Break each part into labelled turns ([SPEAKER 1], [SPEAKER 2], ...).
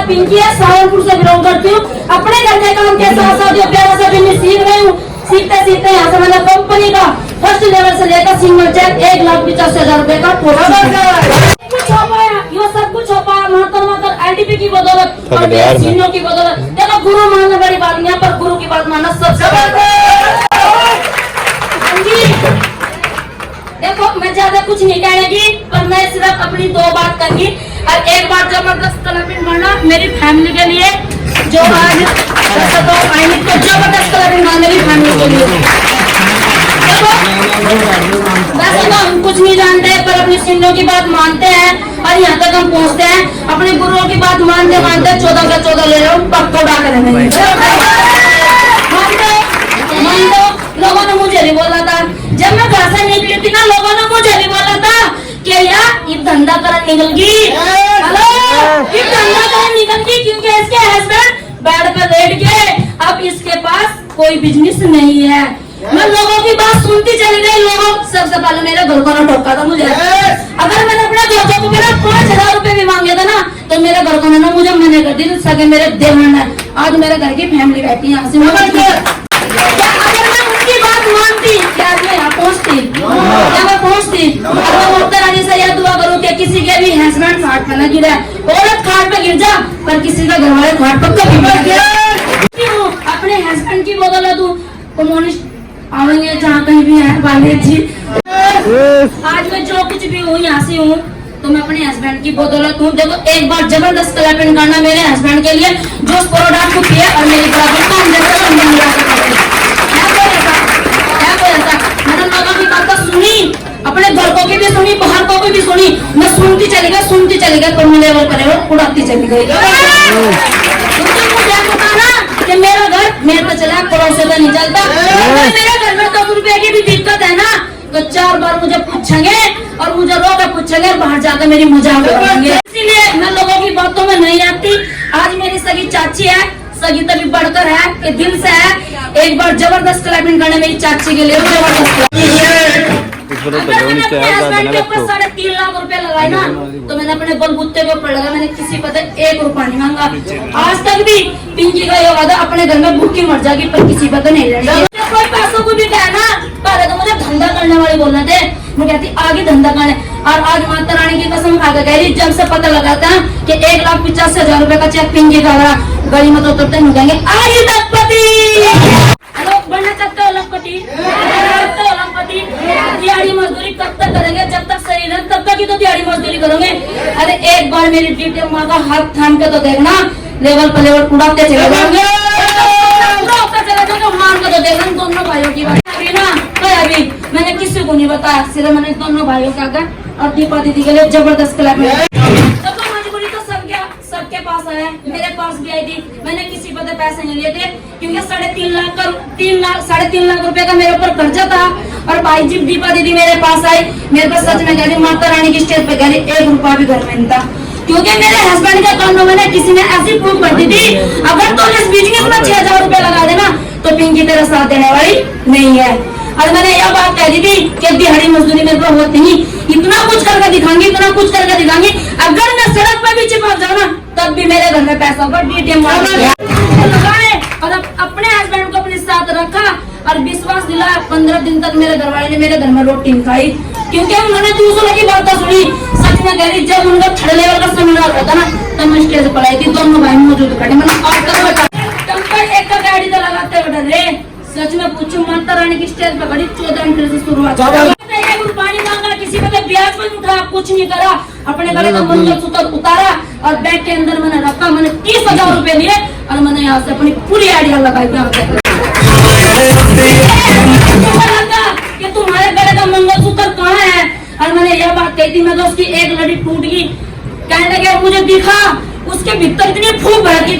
[SPEAKER 1] पिंकी है, सहारनपुर से बिलोंग करती हूँ। अपने घर के काम के साथ साथ जो प्यारा सा बिजनेस सीख रही हूँ। सीखते सीखते यहाँ से मैंने कंपनी का फर्स्ट लेवल से लेकर सिंगल चेक 1,85,000 रुपए का कुछ हो पाया, ये सब कुछ हो पाया मात्र आईडीपी की बदौलत और सीनियों की बदौलत। देखो गुरु मानना बड़ी बात नहीं है, पर गुरु की बात मानना सबसे। देखो मैं ज्यादा कुछ नहीं कहूँगी, पर मैं सिर्फ अपनी 2 बात करूंगी। और एक बार जबरदस्त क्लबिंग करना मेरी फैमिली के लिए, जो आज तो जबरदस्त क्लबिंग करना मेरी फैमिली के लिए। देखो वैसे तो हम कुछ नहीं जानते, पर अपनी सिंधों की बात मानते हैं और यहाँ तक हम पहुँचते हैं। अपने गुरुओं की बात मानते मानते 14 का 14 ले रहा हूँ, पक्का उड़ा कर लोगों ने मुझे भी बोला था, जब मैं घर से निकली थी ना, लोगों ने मुझे भी बोला था कि यार ये धंधा कर निकल गई, हेलो ये धंधा कर निकल गई, क्योंकि इसके हस्बैंड बेड पर लेट गए, अब इसके पास कोई बिजनेस नहीं है। मैं लोगों की बात सुनती चली गई। लोगों सबसे पहले मेरे घर को ना ठोका था मुझे। अगर मैंने अपने दोस्तों को मेरा 5,000 रुपए भी मांगे था ना, तो मेरे घर को ना मुझे मना कर दी। सके मेरे देवर ने, आज मेरे घर की फैमिली बैठी है, किसी के भी हस्बैंड खाट पे न गिरे, औरत खाट पे गिर जा, पर किसी का घर वाले खाट पर कभी मत गिरे। अपने हस्बैंड की बदौलत कम्युनिस्ट आवेंगे जहाँ कहीं भी है वाले जी। आज मैं जो कुछ भी हूँ यहाँ से हूँ तो मैं अपने हस्बैंड की बदौलत हूँ। देखो एक बार जबरदस्त क्लैपिंग करना मेरे हस्बैंड के लिए, जो प्रोडक्ट को किया और मेरी बराबर काम मैंने लोगों की बात सुनी, अपने घर को की भी सुनी, बाहर को भी सुनी। मैं सुनती चली गई, पर मैं लेवल पर उड़ाती चली गई। कि मेरा घर मेरे पे चला, पड़ोस से नहीं चलता। मेरे घर में 10 रुपए की भी दिक्कत है ना, तो 4 बार मुझे पूछेंगे और मुझे रो के पूछेंगे, बाहर जाकर मेरी मजाक उड़ाएंगे। इसीलिए मैं लोगों की बातों में नहीं आती। आज मेरी सगी चाची है, सगी तभी बढ़कर है कि दिल से है। एक बार जबरदस्त क्लैपिंग करने मेरी चाची के लिए जबरदस्त। अगर मैंने अपने हस्बैंड के ऊपर 3.5 लाख रुपए लगाए ना, तो मैंने अपने बलबूते के ऊपर लगा। मैंने किसी पर 1 रुपया नहीं मांगा। आज तक भी पिंकी का ये वादा, अपने घर में भूखी मर जाएगी पर किसी पर नहीं रहेगी। कोई पैसों को भी कहना, पहले तो मुझे धंधा करने वाले बोलना थे, मैं कहती आगे धंधा करने। और आज माता रानी की कसम खा कर कह रही, जब से पता लगा था कि 1,85,000 रुपए का चेक पिंकी का गली में तो उतरते नहीं कहेंगे आई लखपति। बढ़ना चाहते हो लखपति, दिहाड़ी मजदूरी कब तक करेंगे? जब तक सही है तब तक ही तो दिहाड़ी मजदूरी करोगे। अरे एक बार मेरी ड्यूटी माँ का हाथ थाम के तो देखना, लेवल पर लेवल उड़ाते चले जाएंगे, मान के तो देखना। दोनों भाइयों की बात अभी ना अभी मैंने किसी को नहीं बताया, सिर्फ मैंने दोनों भाइयों का आकर और दीपा दीदी के लिए जबरदस्त क्लब में। मजबूरी तो सबके पास आया, मेरे पास भी आई थी। मैंने किसी पर पैसे नहीं लिए थे, क्योंकि 3.5 लाख रुपए का मेरे ऊपर कर्जा था। और भाई जी दीपा दीदी मेरे पास आई, मेरे पास सच में कह रही, माता रानी की स्टेज पे कह रही 1 रुपया भी घर में नहीं था। क्योंकि मेरे हस्बैंड के कानों में किसी ने ऐसी प्रूफ कर दी थी, अगर तो इस बिजनेस में 6,000 रुपए लगा देना तो पिंकी तेरा साथ देने वाली नहीं है। और मैंने यह बात कह दी थी कि दिहाड़ी मजदूरी मेरे को होती नहीं, इतना कुछ करके दिखाऊंगी, इतना कुछ करके दिखाऊंगी। अगर मैं सड़क पर भी चिपक जाऊँ ना, तब भी मेरे घर में पैसा पर डीटीएम लगाए और अपने हस्बैंड को अपने साथ रखा और विश्वास दिलाया। 15 दिन तक मेरे घर वाले ने मेरे घर में रोटी नहीं खाई, क्योंकि उन्होंने दूसरों की बात सुनी। सच में कह रही, जब उनका 3rd लेवल का सेमिनार होता ना, तब मैं स्टेज पर आई थी, दोनों भाई मौजूद खड़े। मैंने एक का गाड़ी तो लगाते हुए डरे। सच में पूछूं, माता रानी की स्टेज पर खड़ी 14 एंट्री से शुरुआत। पानी मांगा, किसी को ब्याज में उठा, कुछ नहीं करा, अपने गले का मंगलसूत्र उतारा और बैग के अंदर मैंने रखा। मैंने 30,000 रुपए लिए और मैंने यहाँ से अपनी पूरी आइडिया लगाई कि तुम्हारे गले का मंगलसूत्र कहाँ है। और मैंने यह बात कही थी, मैं तो उसकी एक लड़ी टूट गई। कहने लगे मुझे दिखा, उसके भीतर इतनी फूक भड़की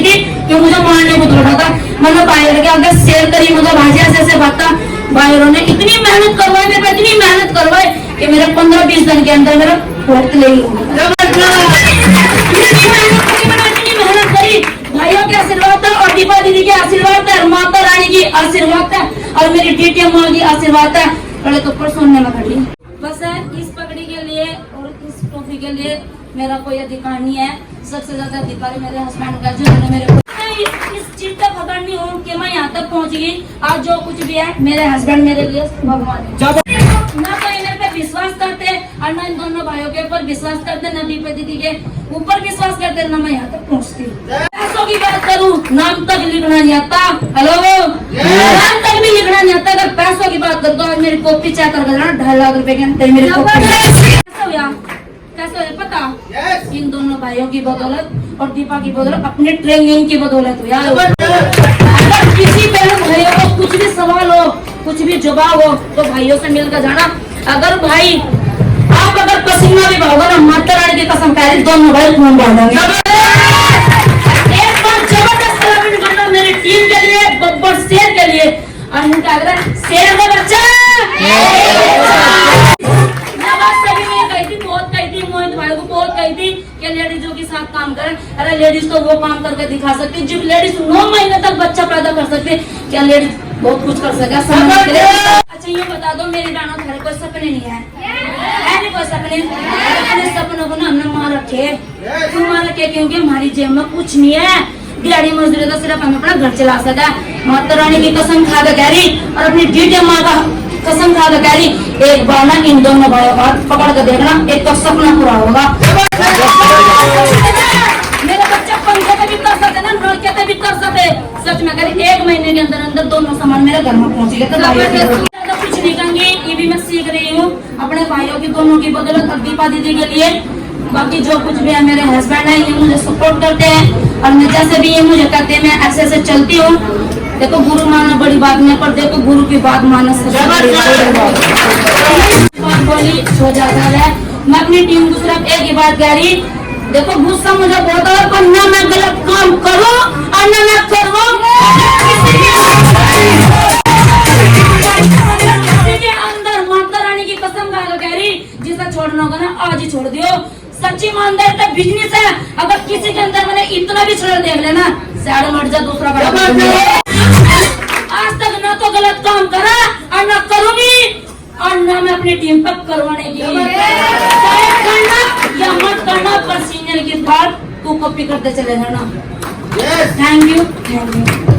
[SPEAKER 1] थी कि मुझे मारने को दौड़ा था। मैंने बाहर के आगे शेयर करी, मुझे भाजी ऐसे बाता। बाहरों ने इतनी मेहनत करवाई मेरे पे, इतनी मेहनत करवाई कि मेरा 15-20 दिन के अंदर मेरा फोर्थ ले ही मेहनत करी। भाइयों के आशीर्वाद था और दीपा दीदी के आशीर्वाद था और माता रानी की आशीर्वाद था और मेरी डीटीएम माँ की आशीर्वाद था। पहले तो ऊपर सुनने में खड़ी बस है। इस पगड़ी के लिए और इस टोपी के लिए मेरा कोई अधिकार नहीं है। सबसे ज्यादा अधिकारी मेरे हस्बैंड का, जिन्होंने मेरे को इस चीज तक पकड़नी हो कि मैं यहाँ तक पहुँच गई। आज जो कुछ भी है मेरे हस्बैंड मेरे लिए भगवान है। ना तो ये मेरे पे विश्वास करते और ना इन दोनों भाइयों के ऊपर विश्वास करते, ना दीपा दीदी के ऊपर विश्वास करते, ना मैं यहाँ तक पहुँचती। पैसों की बात करूँ, नाम तक लिखना नहीं आता। हेलो, नाम तक भी लिखना नहीं आता। अगर पैसों की बात करूँ तो मेरी कॉपी चेक कर 2.5 लाख रुपए के अंदर मेरी कॉपी कैसे है पता? इन दोनों भाइयों की बदौलत और दीपा की बदौलत, अपने ट्रेनिंग की बदौलत यार। अगर किसी बहन भाइयों को कुछ भी सवाल हो, कुछ भी जवाब हो तो भाइयों से मिलकर जाना। अगर भाई आप अगर पसीना भी बहाओगे ना, माता रानी की कसम खा रही, दोनों भाई खून बहा देंगे। एक बार जबरदस्त सलामी करना मेरी टीम के लिए, बब्बर शेर के लिए। और उनका अगर शेर का बच्चा लेडीजों के साथ काम करें। अरे लेडीज तो वो काम करके दिखा सकती, जब लेडीज 9 महीने तक बच्चा पैदा कर सकते, क्या लेडीज बहुत कुछ कर सके समाज के लिए? अच्छा ये बता दो मेरी बहनों, तुम्हारे कोई सपने नहीं है? नहीं कोई सपने? अपने सपनों को ना हमने मार रखे क्योंकि हमारी जेब में कुछ नहीं है। दिहाड़ी मजदूरी तो सिर्फ हमें अपना घर चला सका। माता रानी की कसम खा के कह रही और अपनी डीटे माँ का कसम खा के कह रही, एक बार ना इन दोनों भाइयों का हाथ पकड़ के देखना, एक तो सपना पूरा होगा। मेरे बच्चे पंखे पे भी कर सकते ना, नलके पे भी कर सकते। सच में कह रही 1 महीने के अंदर अंदर दोनों सामान मेरे घर में पहुंच गए। तो कुछ नहीं कहूंगी, ये भी मैं सीख रही हूँ अपने भाइयों की दोनों की बदौलत और दीपा दीदी के लिए। बाकी जो कुछ भी है मेरे हस्बैंड है, ये मुझे सपोर्ट करते हैं और मैं जैसे भी ये मुझे कहते हैं मैं ऐसे ऐसे चलती हूँ। देखो गुरु मानना बड़ी बात नहीं, पर देखो गुरु की बात मानना सबसे बड़ी बात बोली हो जाता है। मैं अपनी टीम को सिर्फ एक ही बात कह रही, देखो गुस्सा मुझे बहुत है, पर ना मैं गलत काम करूं और ना मैं करूं। के अंदर माता रानी की कसम खा कह रही, जिसे छोड़ना होगा ना आज ही छोड़ दियो। सच्ची ईमानदारी का बिजनेस है। अगर किसी के अंदर मैंने इतना भी छोड़ देख लेना, साढ़े मर जा दूसरा आज तक ना तो गलत काम करा और ना करूंगी और ना मैं अपनी टीम पर करवाने की करना या मत करना, पर सीनियर की बात तू कॉपी करते चले जाना। Thank you.